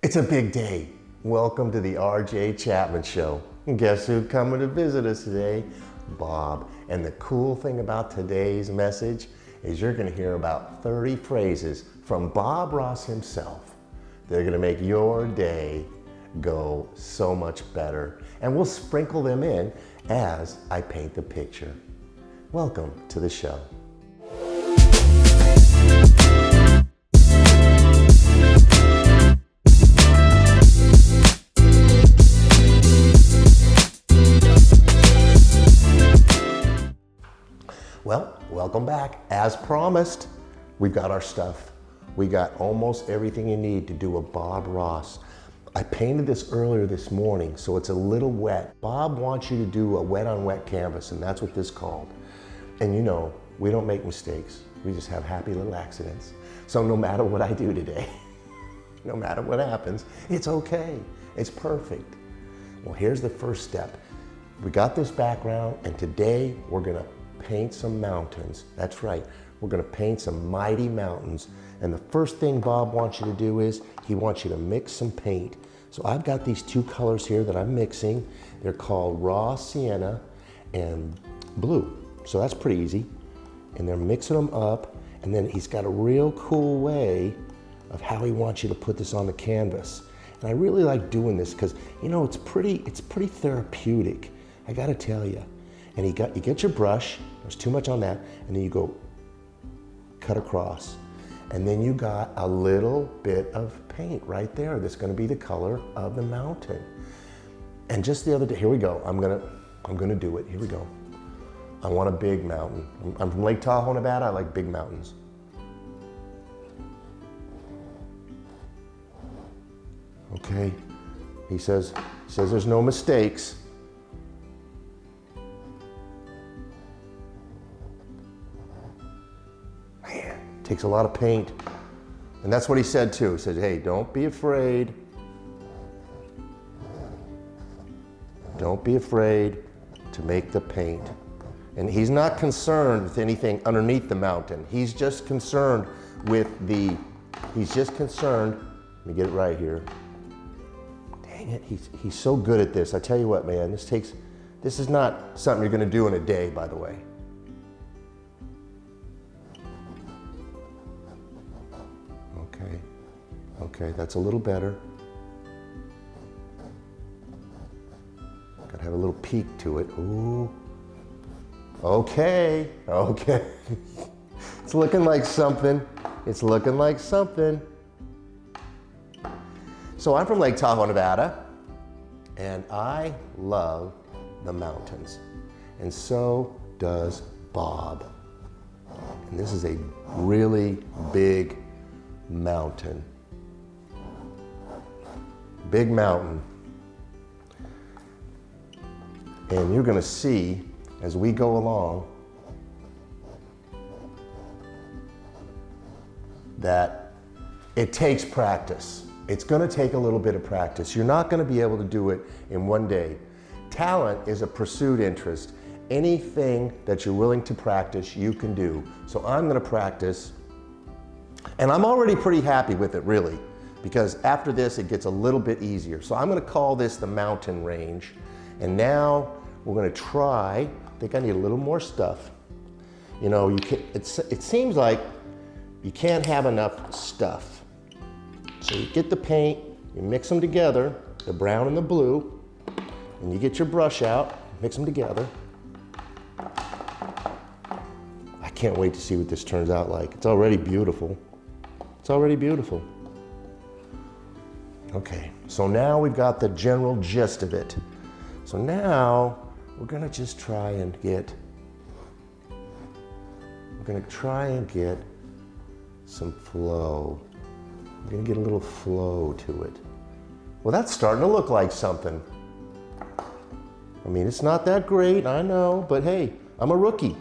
It's a big day. Welcome to the RJ Chapman Show. And guess who's coming to visit us today? Bob. And the cool thing about today's message is you're going to hear about 30 phrases from Bob Ross himself. They're going to make your day go so much better. And we'll sprinkle them in as I paint the picture. Welcome to the show. Well, welcome back. As promised, we've got our stuff. We got almost everything you need to do a Bob Ross. I painted this earlier this morning, so it's a little wet. Bob wants you to do a wet on wet canvas, and that's what this is called. And you know, we don't make mistakes. We just have happy little accidents. So no matter what I do today, no matter what happens, it's okay. It's perfect. Well, here's the first step. We got this background, and today we're gonna paint some mountains. That's right. We're going to paint some mighty mountains. And the first thing Bob wants you to do is he wants you to mix some paint. So I've got these two colors here that I'm mixing. They're called raw sienna and blue. So that's pretty easy. And they're mixing them up. And then he's got a real cool way of how he wants you to put this on the canvas. And I really like doing this because, you know, it's pretty therapeutic. I got to tell you. And you get your brush, there's too much on that, and then you go cut across. And then you got a little bit of paint right there that's gonna be the color of the mountain. And just the other day, here we go, I'm gonna do it, here we go. I want a big mountain. I'm from Lake Tahoe, Nevada, I like big mountains. Okay, he says there's no mistakes. Takes a lot of paint. And that's what he said too. He said, hey, don't be afraid. Don't be afraid to make the paint. And he's not concerned with anything underneath the mountain. He's just concerned with let me get it right here. Dang it, he's so good at this. I tell you what, man, this is not something you're gonna do in a day, by the way. Okay, that's a little better. Gotta have a little peak to it. Ooh. Okay. It's looking like something. It's looking like something. So I'm from Lake Tahoe, Nevada, and I love the mountains. And so does Bob. And this is a really big mountain. Big mountain. And you're going to see as we go along that it takes practice. It's going to take a little bit of practice. You're not going to be able to do it in one day. Talent is a pursued interest. Anything that you're willing to practice, you can do. So I'm going to practice. And I'm already pretty happy with it, really, because after this, it gets a little bit easier. So I'm gonna call this the mountain range. And now we're gonna try, I think I need a little more stuff. You know, it seems like you can't have enough stuff. So you get the paint, you mix them together, the brown and the blue, and you get your brush out, mix them together. I can't wait to see what this turns out like. It's already beautiful. It's already beautiful. Okay, so now we've got the general gist of it. So now we're gonna just try and get some flow. We're gonna get a little flow to it. Well, that's starting to look like something. I mean, it's not that great, I know, but hey, I'm a rookie.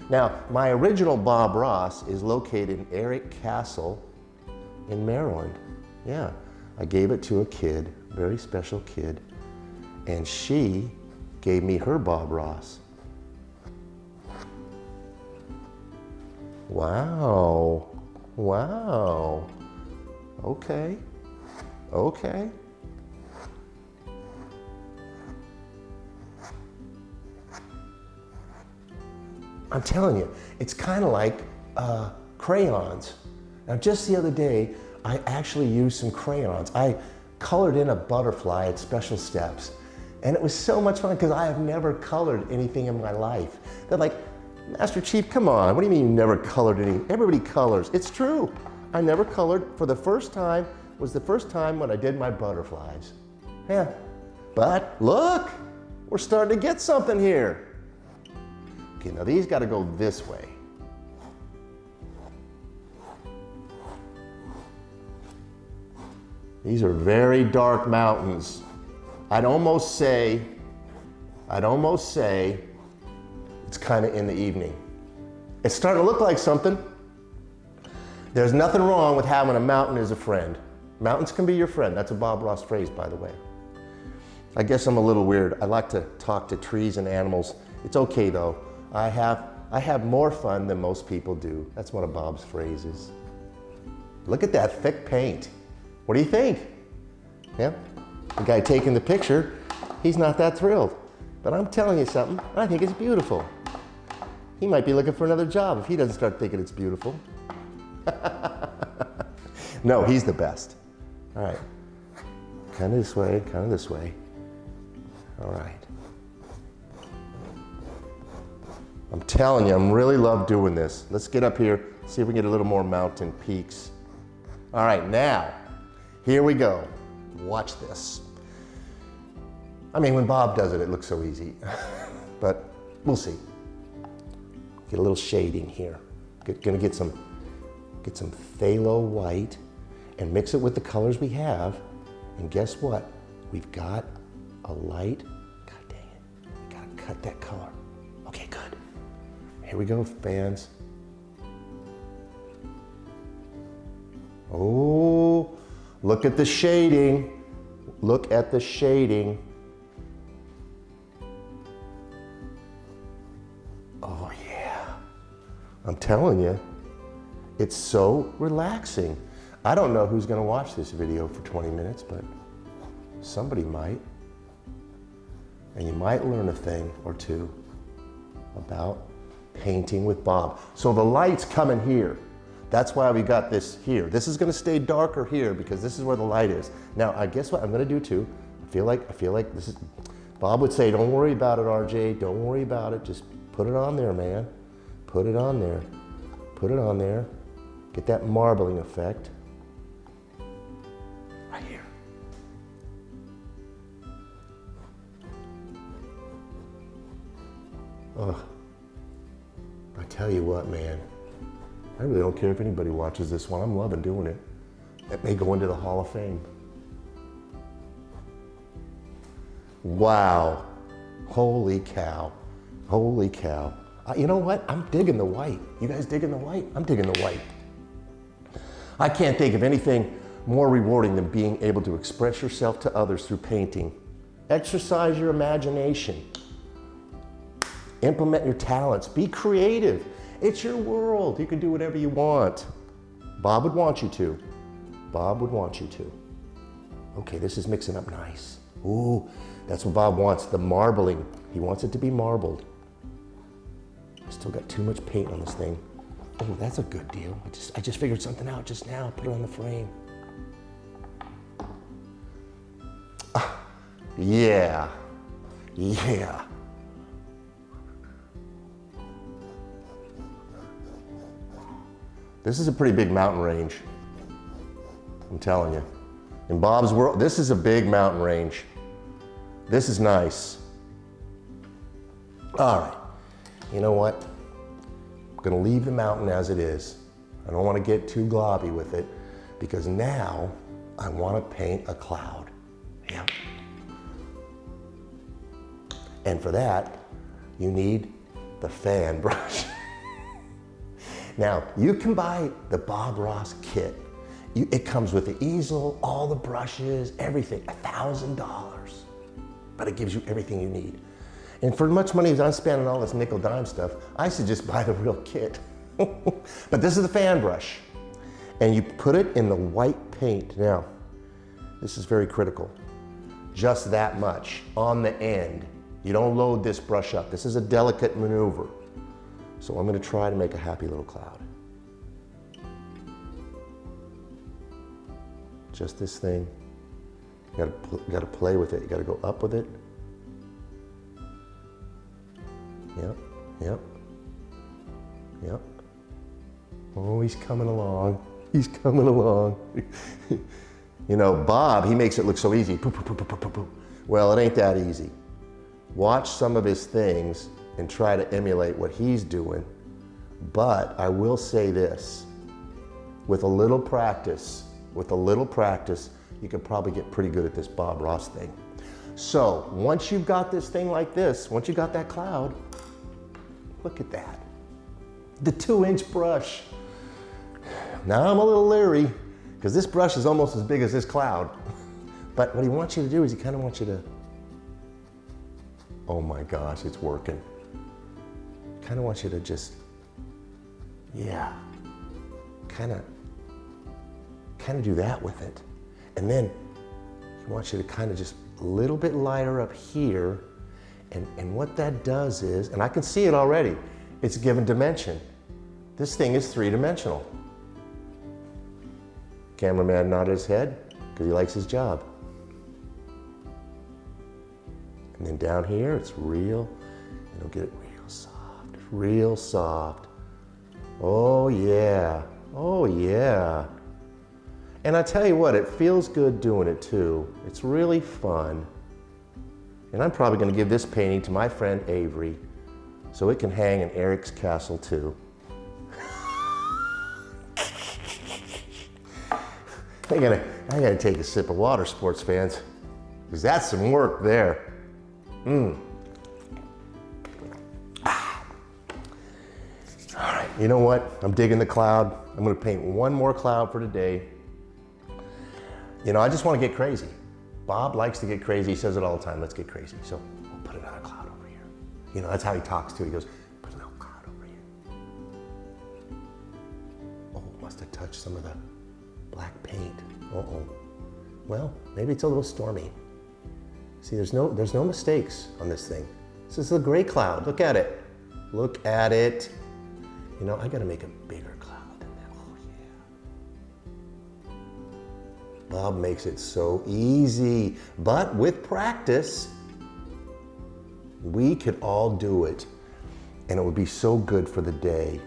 Now, my original Bob Ross is located in Eric Castle in Maryland. Yeah, I gave it to a kid, very special kid, and she gave me her Bob Ross. Wow, okay. Okay. I'm telling you, it's kind of like crayons. Now, just the other day, I actually used some crayons. I colored in a butterfly at Special Steps, and it was so much fun because I have never colored anything in my life. They're like, Master Chief, come on, what do you mean you never colored anything? Everybody colors. It's true. I never colored. For the first time, was the first time when I did my butterflies. Yeah, but look, we're starting to get something here. Okay, now these got to go this way. These are very dark mountains. I'd almost say it's kind of in the evening. It's starting to look like something. There's nothing wrong with having a mountain as a friend. Mountains can be your friend. That's a Bob Ross phrase, by the way. I guess I'm a little weird. I like to talk to trees and animals. It's okay though. I have more fun than most people do. That's one of Bob's phrases. Look at that thick paint. What do you think? Yeah, the guy taking the picture, he's not that thrilled. But I'm telling you something, I think it's beautiful. He might be looking for another job if he doesn't start thinking it's beautiful. No, he's the best. All right, kind of this way, kind of this way. All right. I'm telling you, I really love doing this. Let's get up here, see if we can get a little more mountain peaks. All right, now, here we go. Watch this. I mean, when Bob does it, it looks so easy, but we'll see. Get a little shading here. Gonna get some phthalo white and mix it with the colors we have. And guess what? We've got a light. God dang it. We gotta cut that color. Okay, good. Here we go, fans. Oh, look at the shading. Look at the shading. Oh yeah. I'm telling you, it's so relaxing. I don't know who's gonna watch this video for 20 minutes, but somebody might. And you might learn a thing or two about painting with Bob. So the light's coming here. That's why we got this here. This is gonna stay darker here because this is where the light is. Now, I guess what I'm gonna do too, I feel like this is, Bob would say, don't worry about it, RJ, don't worry about it. Just put it on there, man. Put it on there. Put it on there. Get that marbling effect. Right here. Ugh. I tell you what, man. I really don't care if anybody watches this one. I'm loving doing it. It may go into the Hall of Fame. Wow. Holy cow. Holy cow. You know what? I'm digging the white. You guys digging the white? I'm digging the white. I can't think of anything more rewarding than being able to express yourself to others through painting. Exercise your imagination. Implement your talents. Be creative. It's your world. You can do whatever you want. Bob would want you to. Bob would want you to. Okay, this is mixing up nice. Ooh, that's what Bob wants, the marbling. He wants it to be marbled. Still got too much paint on this thing. Oh, that's a good deal. I just figured something out just now. Put it on the frame. Yeah. Yeah. This is a pretty big mountain range. I'm telling you. In Bob's world, this is a big mountain range. This is nice. All right. You know what? I'm gonna leave the mountain as it is. I don't want to get too globby with it because now I want to paint a cloud. Yeah. And for that, you need the fan brush. Now, you can buy the Bob Ross kit. It comes with the easel, all the brushes, everything, $1,000. But it gives you everything you need. And for as much money as I'm spending on all this nickel dime stuff, I should just buy the real kit. But this is the fan brush. And you put it in the white paint. Now, This is very critical. Just that much on the end. You don't load this brush up. This is a delicate maneuver. So I'm going to try to make a happy little cloud. Just this thing. You gotta play with it. You gotta go up with it. Yep, yep, yep. Oh, he's coming along. He's coming along. You know, Bob, he makes it look so easy. Well, it ain't that easy. Watch some of his things and try to emulate what he's doing. But I will say this, with a little practice, you can probably get pretty good at this Bob Ross thing. So once you've got this thing like this, once you got that cloud, look at that. The 2-inch brush. Now I'm a little leery because this brush is almost as big as this cloud. But what he wants you to do is he kind of wants you to, oh my gosh, it's working. Kind of wants you to just, yeah, kind of do that with it. And then he wants you to kind of just a little bit lighter up here. And what that does is, and I can see it already, it's given dimension. This thing is 3-dimensional. Cameraman nodded his head because he likes his job. And then down here, it's real, it'll get it real soft, real soft. Oh yeah, oh yeah. And I tell you what, it feels good doing it too. It's really fun. And I'm probably going to give this painting to my friend Avery so it can hang in Eric's castle too. I gotta take a sip of water, sports fans, because that's some work there. All right, you know what? I'm digging the cloud. I'm going to paint one more cloud for today. You know, I just want to get crazy. Bob likes to get crazy. He says it all the time. Let's get crazy. So we'll put another cloud over here. You know, that's how he talks too. He goes, put a little cloud over here. Oh, must have touched some of the black paint. Uh-oh. Well, maybe it's a little stormy. See, there's no mistakes on this thing. This is a gray cloud. Look at it. Look at it. You know, I got to make a bigger cloud than that. Oh, yeah. Bob makes it so easy. But with practice, we could all do it. And it would be so good for the day.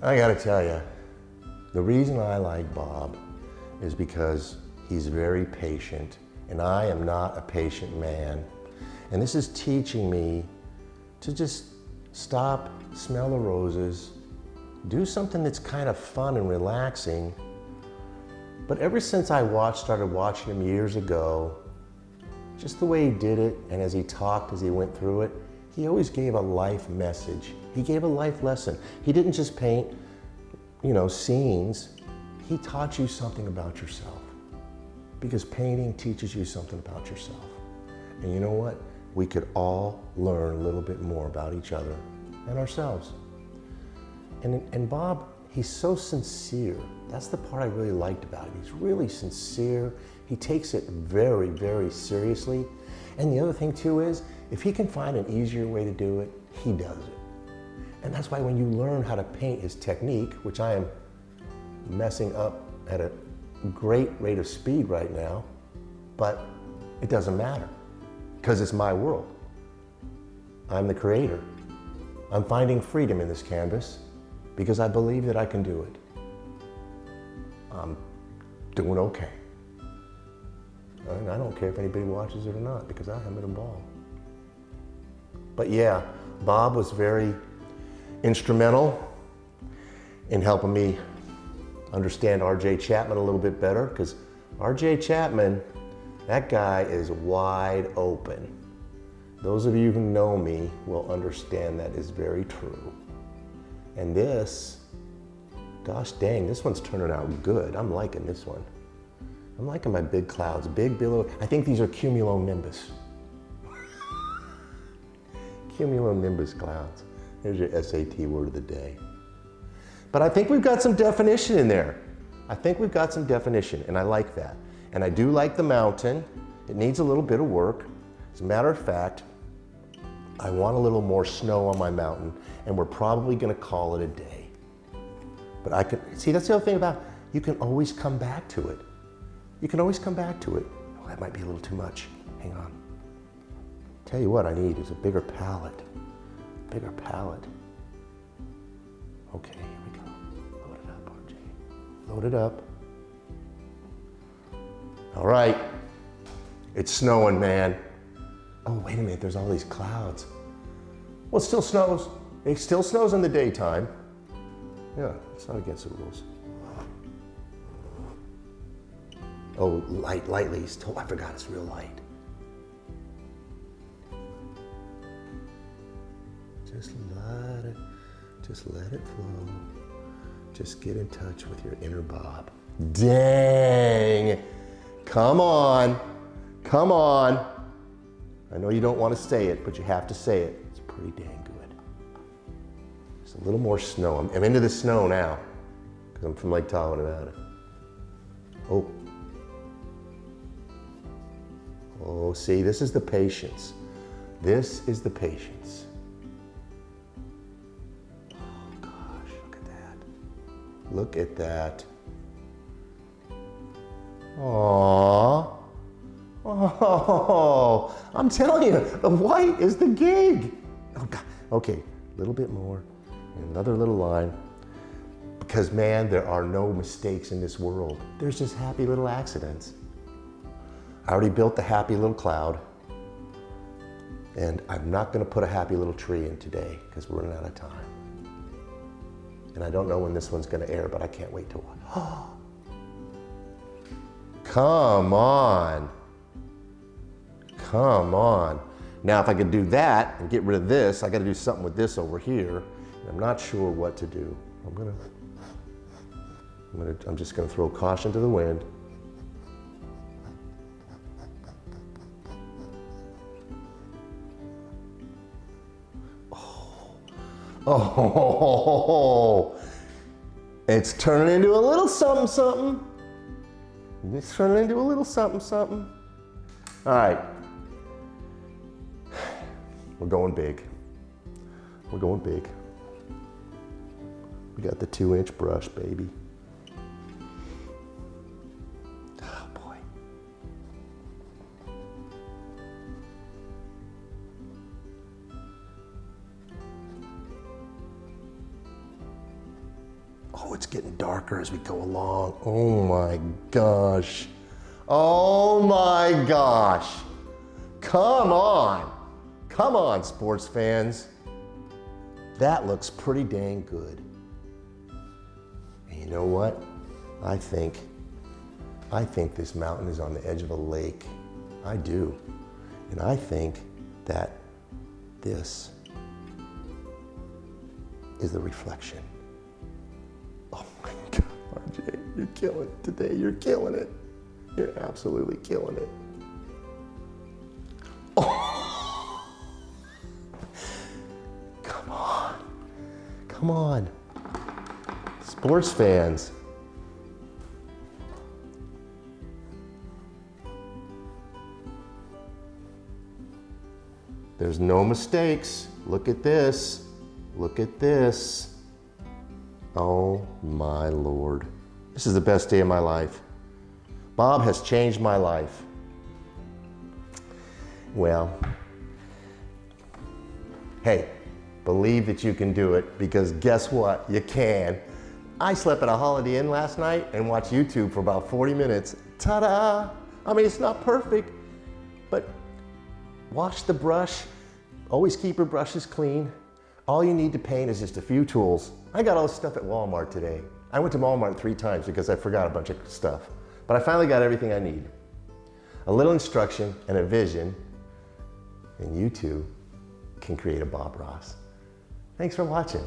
I got to tell you, the reason I like Bob is because he's very patient. And I am not a patient man. And this is teaching me to just stop, smell the roses, do something that's kind of fun and relaxing. But ever since I started watching him years ago, just the way he did it, and as he talked, as he went through it, he always gave a life message. He gave a life lesson. He didn't just paint, you know, scenes. He taught you something about yourself. Because painting teaches you something about yourself. And you know what? We could all learn a little bit more about each other and ourselves. And Bob, he's so sincere. That's the part I really liked about him. He's really sincere. He takes it very, very seriously. And the other thing too is, if he can find an easier way to do it, he does it. And that's why when you learn how to paint his technique, which I am messing up at a great rate of speed right now, but it doesn't matter because it's my world. I'm the creator. I'm finding freedom in this canvas because I believe that I can do it. I'm doing okay. And I don't care if anybody watches it or not because I have it a ball. But yeah, Bob was very instrumental in helping me understand R.J. Chapman a little bit better, because R.J. Chapman, that guy is wide open. Those of you who know me will understand that is very true. And this, gosh dang, this one's turning out good. I'm liking this one. I'm liking my big clouds, big billow. I think these are cumulonimbus. Cumulonimbus clouds. There's your SAT word of the day. But I think we've got some definition in there. I think we've got some definition, and I like that. And I do like the mountain. It needs a little bit of work. As a matter of fact, I want a little more snow on my mountain, and we're probably gonna call it a day. But I can, see, that's the other thing about, you can always come back to it. You can always come back to it. Oh, that might be a little too much. Hang on. Tell you what I need is a bigger palette. Bigger palette. Okay, here we go. Load it up, RJ. Load it up. All right. It's snowing, man. Oh, wait a minute, there's all these clouds. Well, it still snows. It still snows in the daytime. Yeah, it's not against the rules. Oh, lightly. Still, I forgot it's real light. Just let it flow. Just get in touch with your inner Bob. Dang! Come on. Come on. I know you don't want to say it, but you have to say it. It's pretty dang good. Just a little more snow. I'm into the snow now because I'm from Lake Tahoe, Nevada. Oh. Oh, see, this is the patience. This is the patience. Oh gosh, look at that. Look at that. Aww. Oh, I'm telling you, the white is the gig. Oh God. Okay, a little bit more. Another little line. Because man, there are no mistakes in this world. There's just happy little accidents. I already built the happy little cloud. And I'm not gonna put a happy little tree in today because we're running out of time. And I don't know when this one's gonna air, but I can't wait to watch. Come on. Come on. Now, if I could do that and get rid of this, I got to do something with this over here. And I'm not sure what to do. I'm just going to throw caution to the wind. Oh, it's turning into a little something, something. It's turning into a little something, something. All right. We're going big. We're going big. We got the 2-inch brush, baby. Oh, boy. Oh, it's getting darker as we go along. Oh my gosh. Oh my gosh. Come on. Come on, sports fans. That looks pretty dang good. And you know what? I think this mountain is on the edge of a lake. I do. And I think that this is the reflection. Oh my God, RJ, you're killing it today. You're killing it. You're absolutely killing it. Oh. Come on. Come on. Sports fans. There's no mistakes. Look at this. Look at this. Oh my Lord. This is the best day of my life. Bob has changed my life. Well, hey, believe that you can do it because guess what? You can. I slept at a Holiday Inn last night and watched YouTube for about 40 minutes. Ta-da! I mean, it's not perfect, but wash the brush. Always keep your brushes clean. All you need to paint is just a few tools. I got all this stuff at Walmart today. I went to Walmart 3 times because I forgot a bunch of stuff. But I finally got everything I need. A little instruction and a vision, and you too can create a Bob Ross. Thanks for watching.